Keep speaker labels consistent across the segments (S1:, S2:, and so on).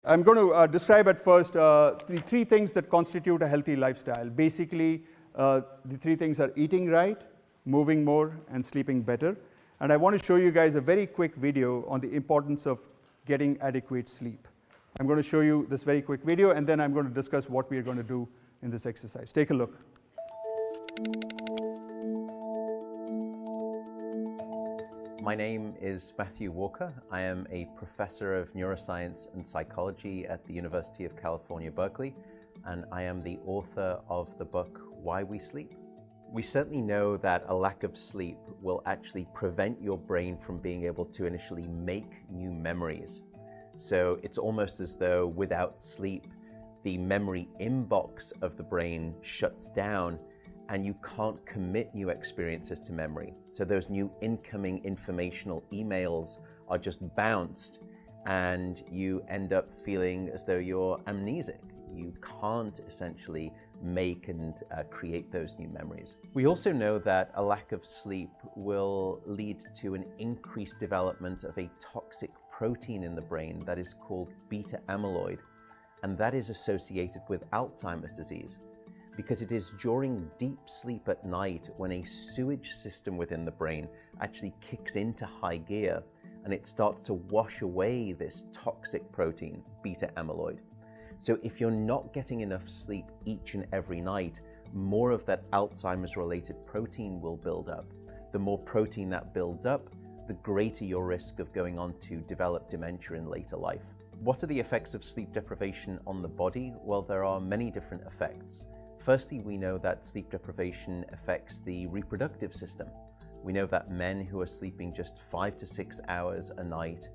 S1: I'm going to describe at first the three things that constitute a healthy lifestyle. Basically, the three things are eating right, moving more, and sleeping better. And I want to show you guys a very quick video on the importance of getting adequate sleep. I'm going to show you this very quick video, and then I'm going to discuss what we are going to do in this exercise. Take a look.
S2: My name is Matthew Walker. I am a professor of neuroscience and psychology at the University of California, Berkeley, and I am the author of the book, Why We Sleep. We certainly know that a lack of sleep will actually prevent your brain from being able to initially make new memories. So it's almost as though without sleep, the memory inbox of the brain shuts down and you can't commit new experiences to memory. So those new incoming informational emails are just bounced and you end up feeling as though you're amnesic. You can't essentially make and create those new memories. We also know that a lack of sleep will lead to an increased development of a toxic protein in the brain that is called beta amyloid, and that is associated with Alzheimer's disease, because it is during deep sleep at night when a sewage system within the brain actually kicks into high gear and it starts to wash away this toxic protein, beta amyloid. So if you're not getting enough sleep each and every night, more of that Alzheimer's related protein will build up. The more protein that builds up, the greater your risk of going on to develop dementia in later life. What are the effects of sleep deprivation on the body? Well, there are many different effects. Firstly, we know that sleep deprivation affects the reproductive system. We know that men who are sleeping just 5 to 6 hours a night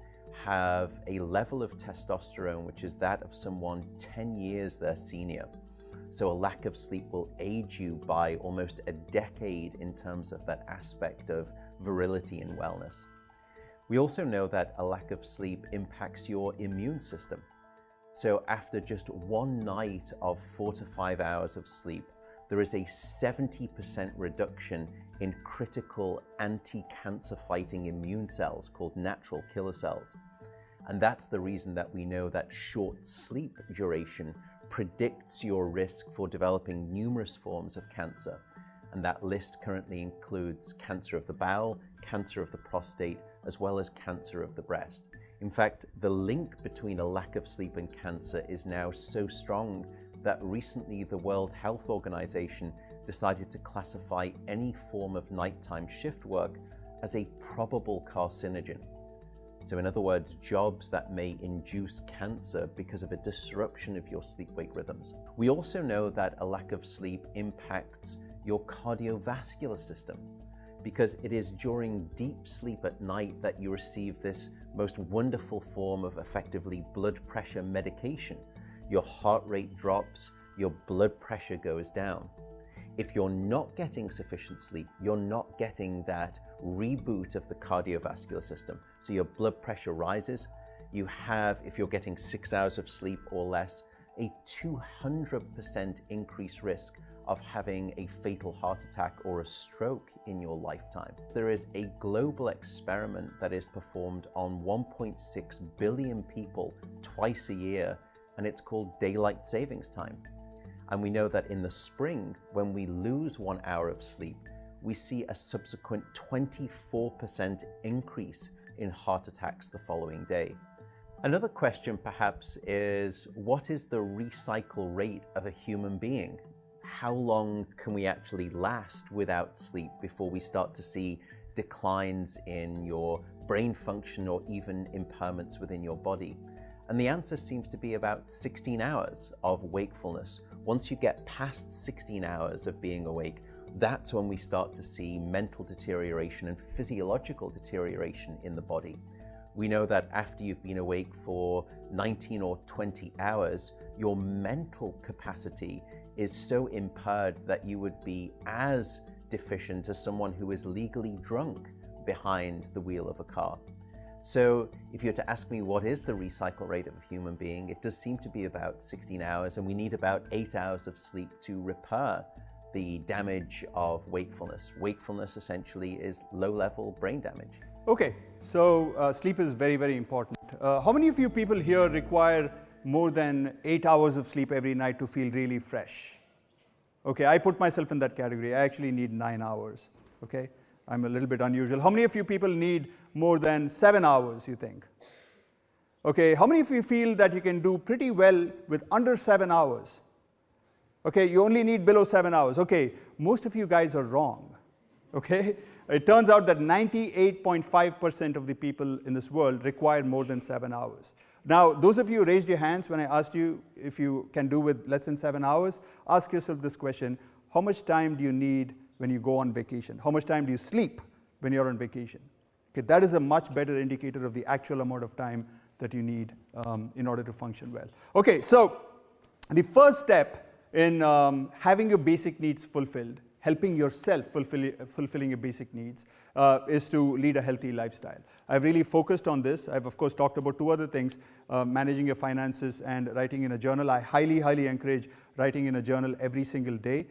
S2: have a level of testosterone which is that of someone 10 years their senior. So a lack of sleep will age you by almost a decade in terms of that aspect of virility and wellness. We also know that a lack of sleep impacts your immune system. So after just one night of 4 to 5 hours of sleep, there is a 70% reduction in critical anti-cancer fighting immune cells called natural killer cells. And that's the reason that we know that short sleep duration predicts your risk for developing numerous forms of cancer. And that list currently includes cancer of the bowel, cancer of the prostate, as well as cancer of the breast. In fact, the link between a lack of sleep and cancer is now so strong that recently the World Health Organization decided to classify any form of nighttime shift work as a probable carcinogen. So in other words, jobs that may induce cancer because of a disruption of your sleep-wake rhythms. We also know that a lack of sleep impacts your cardiovascular system, because it is during deep sleep at night that you receive this most wonderful form of effectively blood pressure medication. Your heart rate drops, your blood pressure goes down. If you're not getting sufficient sleep, you're not getting that reboot of the cardiovascular system. So your blood pressure rises. You have, if you're getting 6 hours of sleep or less, a 200% increased risk of having a fatal heart attack or a stroke in your lifetime. There is a global experiment that is performed on 1.6 billion people twice a year, and it's called daylight savings time. And we know that in the spring, when we lose 1 hour of sleep, we see a subsequent 24% increase in heart attacks the following day. Another question perhaps is, what is the recycle rate of a human being? How long can we actually last without sleep before we start to see declines in your brain function or even impairments within your body? And the answer seems to be about 16 hours of wakefulness. Once you get past 16 hours of being awake, that's when we start to see mental deterioration and physiological deterioration in the body. We know that after you've been awake for 19 or 20 hours, your mental capacity is so impaired that you would be as deficient as someone who is legally drunk behind the wheel of a car. So if you were to ask me what is the recycle rate of a human being, it does seem to be about 16 hours, and we need about 8 hours of sleep to repair the damage of wakefulness. Wakefulness essentially is low-level brain damage.
S1: Okay, so sleep is very, very important. How many of you people here require more than 8 hours of sleep every night to feel really fresh. Okay, I put myself in that category. I actually need 9 hours, okay? I'm a little bit unusual. How many of you people need more than 7 hours, you think? Okay, how many of you feel that you can do pretty well with under 7 hours? Okay, you only need below 7 hours. Okay, most of you guys are wrong, okay? It turns out that 98.5% of the people in this world require more than 7 hours. Now, those of you who raised your hands when I asked you if you can do with less than 7 hours, ask yourself this question: how much time do you need when you go on vacation? How much time do you sleep when you're on vacation? Okay, that is a much better indicator of the actual amount of time that you need in order to function well. Okay, so the first step in having your basic needs fulfilled, helping yourself fulfilling your basic needs, is to lead a healthy lifestyle. I've really focused on this. I've of course talked about 2 other things, managing your finances and writing in a journal. I highly, highly encourage writing in a journal every single day.